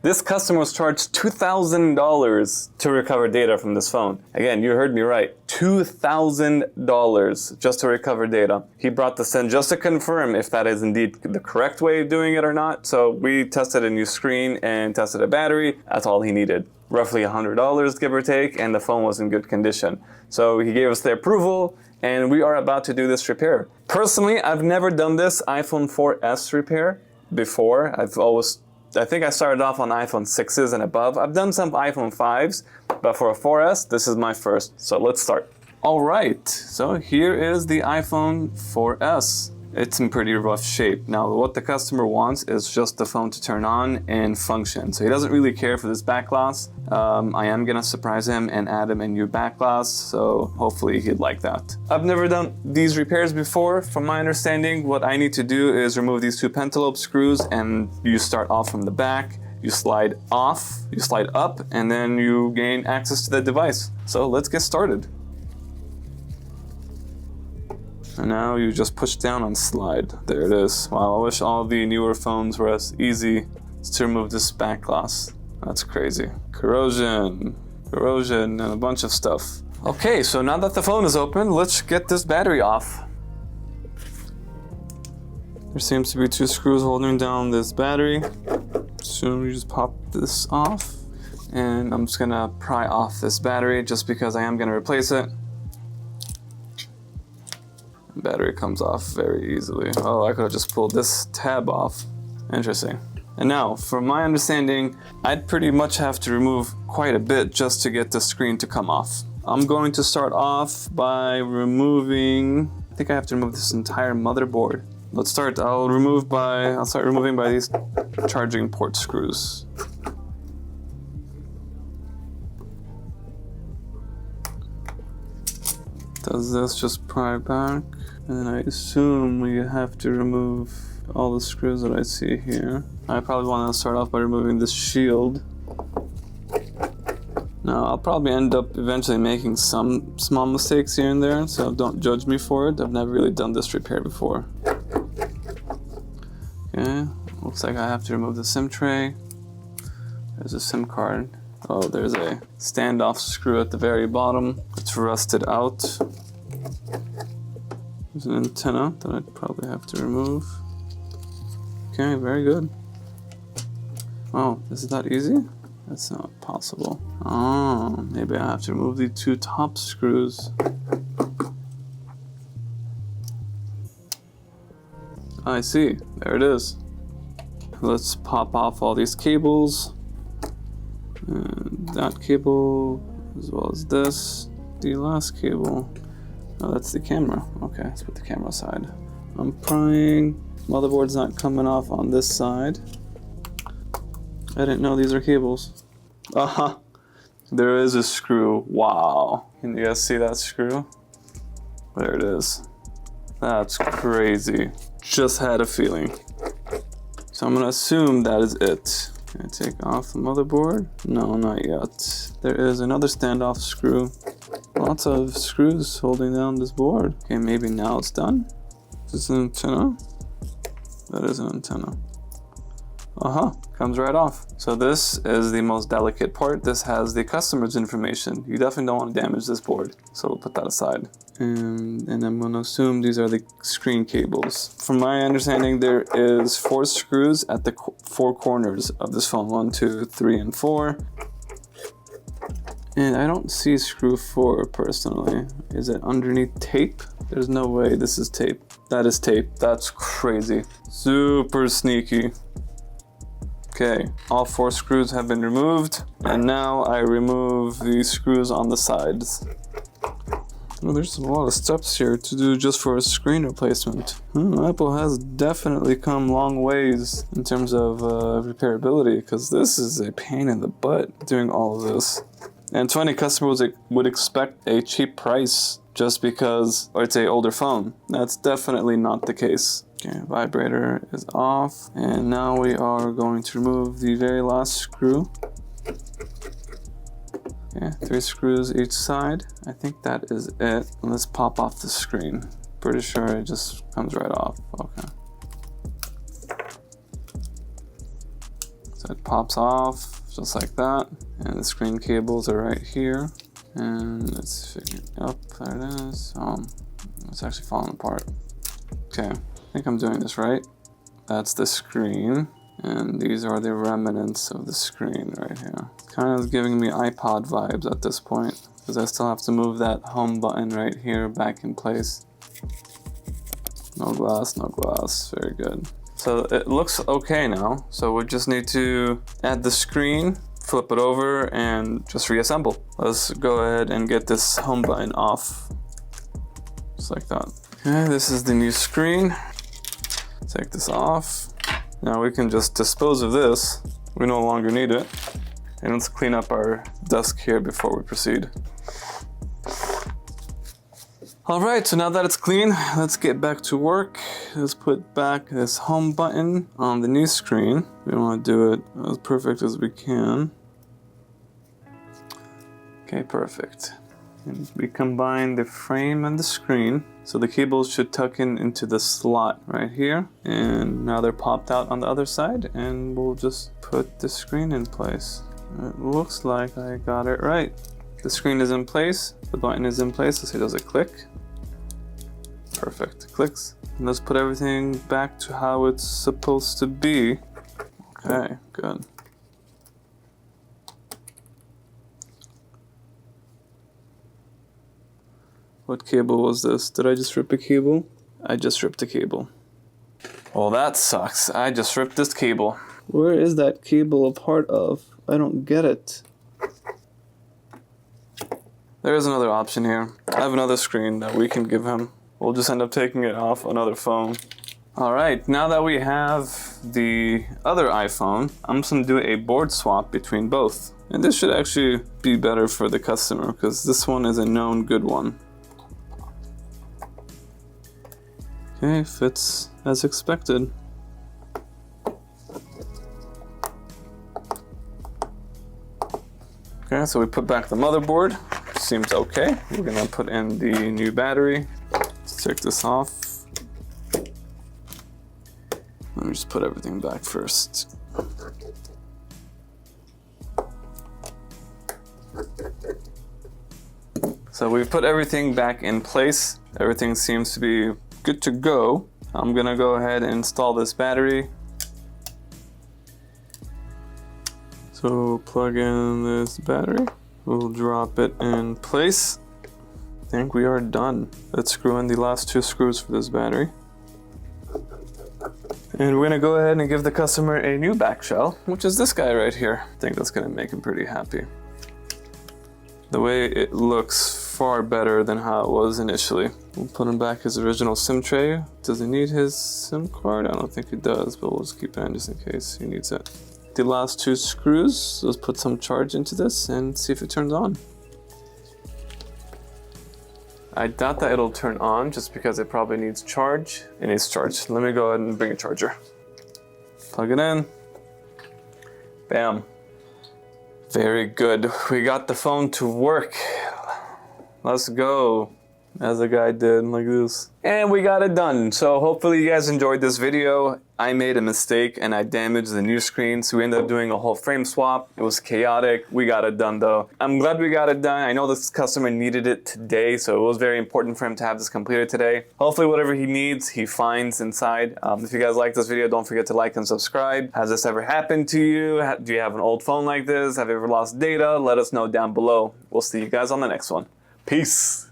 This customer was charged $2,000 to recover data from this phone. Again, you heard me right, $2,000 just to recover data. He brought this in just to confirm if that is indeed the correct way of doing it or not. So we tested a new screen and tested a battery. That's all he needed. Roughly $100, give or take, and the phone was in good condition. So he gave us the approval, and we are about to do this repair. Personally, I've never done this iPhone 4S repair before. I think I started off on iPhone 6s and above. I've done some iPhone 5s, but for a 4S, this is my first. So let's start. All right, so here is the iPhone 4S. It's in pretty rough shape. Now, what the customer wants is just the phone to turn on and function. So he doesn't really care for this back glass. I am gonna surprise him and add him a new back glass, so hopefully he'd like that. I've never done these repairs before. From my understanding, what I need to do is remove these two pentalobe screws, and you start off from the back, you slide off, you slide up, and then you gain access to the device. So let's get started. And now you just push down and slide. There it is. Wow, I wish all the newer phones were as easy to remove this back glass. That's crazy. Corrosion, and a bunch of stuff. Okay, so now that the phone is open, let's get this battery off. There seems to be two screws holding down this battery. So we just pop this off. And I'm just gonna pry off this battery just because I am gonna replace it. Battery comes off very easily. Oh, I could have just pulled this tab off. Interesting. And now, from my understanding, I'd pretty much have to remove quite a bit just to get the screen to come off. I'm going to start off by removing, I think I have to remove this entire motherboard. Let's start, I'll start removing by these charging port screws. Does this just pry back? And then I assume we have to remove all the screws that I see here. I probably want to start off by removing this shield. Now, I'll probably end up eventually making some small mistakes here and there, so don't judge me for it. I've never really done this repair before. Okay, looks like I have to remove the SIM tray. There's a SIM card. Oh, there's a standoff screw at the very bottom. It's rusted out. There's an antenna that I'd probably have to remove. Okay, very good. Oh, is it that easy? That's not possible. Oh, maybe I have to remove the two top screws. I see, there it is. Let's pop off all these cables. And that cable, as well as this. The last cable. Oh, that's the camera. Okay, let's put the camera aside. I'm prying. Motherboard's not coming off on this side. I didn't know these are cables. Uh-huh. There is a screw. Wow. Can you guys see that screw? There it is. That's crazy. Just had a feeling. So I'm gonna assume that is it. Can I take off the motherboard? No, not yet. There is another standoff screw. Lots of screws holding down this board. Okay, maybe now it's done. Is this an antenna? That is an antenna. Uh-huh, comes right off. So this is the most delicate part. This has the customer's information. You definitely don't want to damage this board. So we'll put that aside. And I'm gonna assume these are the screen cables. From my understanding, there is 4 screws at the 4 corners of this phone. 1, 2, 3, and 4. And I don't see screw 4 personally. Is it underneath tape? There's no way this is tape. That is tape. That's crazy. Super sneaky. Okay, all 4 screws have been removed. And now I remove the screws on the sides. Well, there's a lot of steps here to do just for a screen replacement. Apple has definitely come long ways in terms of repairability, because this is a pain in the butt doing all of this. And 20 customers would expect a cheap price just because, or it's an older phone. That's definitely not the case. Okay, vibrator is off. And now we are going to remove the very last screw. Okay, 3 screws each side. I think that is it. Let's pop off the screen. Pretty sure it just comes right off. Okay. So It pops off just like that. And the screen cables are right here. And let's figure it up. There it is. It's actually falling apart. Okay, I think I'm doing this right. That's the screen. And these are the remnants of the screen right here. Kind of giving me iPod vibes at this point, because I still have to move that home button right here back in place. No glass, no glass. Very good. So it looks okay now. So we just need to add the screen, flip it over, and just reassemble. Let's go ahead and get this home button off. Just like that. Okay, this is the new screen. Take this off. Now we can just dispose of this. We no longer need it. And let's clean up our desk here before we proceed. All right, so now that it's clean, let's get back to work. Let's put back this home button on the new screen. We want to do it as perfect as we can. Okay, perfect. And we combine the frame and the screen. So the cables should tuck into the slot right here. And now they're popped out on the other side, and we'll just put the screen in place. It looks like I got it right. The screen is in place, the button is in place. Let's see, does it click? Perfect, it clicks. And let's put everything back to how it's supposed to be. Okay, good. What cable was this? Did I just rip a cable? I just ripped a cable. Well, that sucks. I just ripped this cable. Where is that cable a part of? I don't get it. There is another option here. I have another screen that we can give him. We'll just end up taking it off another phone. All right, now that we have the other iPhone, I'm just gonna do a board swap between both. And this should actually be better for the customer, because this one is a known good one. Okay, fits as expected. Okay, so we put back the motherboard. Seems okay. We're gonna put in the new battery. Let's take this off. Let me just put everything back first. So we've put everything back in place. Everything seems to be good to go. I'm gonna go ahead and install this battery. So plug in this battery. We'll drop it in place. I think we are done. Let's screw in the last 2 screws for this battery. And we're gonna go ahead and give the customer a new back shell, which is this guy right here. I think that's gonna make him pretty happy. The way it looks far better than how it was initially. We'll put him back his original SIM tray. Does he need his SIM card? I don't think he does, but we'll just keep it in just in case he needs it. The last 2 screws, let's put some charge into this and see if it turns on. I doubt that it'll turn on just because it probably needs charge. It needs charge. Let me go ahead and bring a charger. Plug it in. Bam. Very good. We got the phone to work. Let's go. As the guy did, like this. And we got it done. So hopefully you guys enjoyed this video. I made a mistake and I damaged the new screen, so we ended up doing a whole frame swap. It was chaotic. We got it done though. I'm glad we got it done. I know this customer needed it today, so it was very important for him to have this completed today. Hopefully whatever he needs, he finds inside. If you guys like this video, don't forget to like and subscribe. Has this ever happened to you? Do you have an old phone like this? Have you ever lost data? Let us know down below. We'll see you guys on the next one. Peace.